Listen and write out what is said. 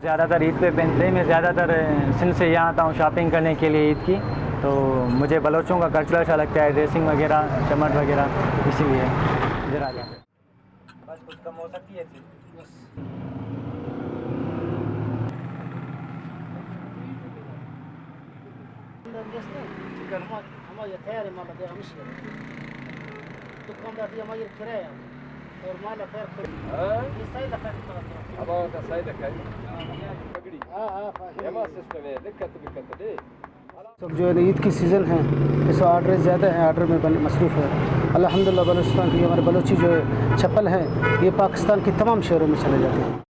ज़्यादातर ईद पे पहनते हैं। मैं ज़्यादातर सिंध से यहाँ आता हूँ शॉपिंग करने के लिए ईद की, तो मुझे बलोचों का कल्चर अच्छा लगता है, ड्रेसिंग वगैरह, चमट वगैरह, इसीलिए इधर आ जाते हैं। बस कुछ कम हो सकती है बस। सब जो है ईद की सीज़न है, इस ऑर्डर ज़्यादा है, ऑर्डर में मसरूफ़ है। अल्हम्दुलिल्लाह बलूचिस्तान की हमारे बलोची जो है चप्पल हैं, ये पाकिस्तान की तमाम शहरों में चले जाते हैं।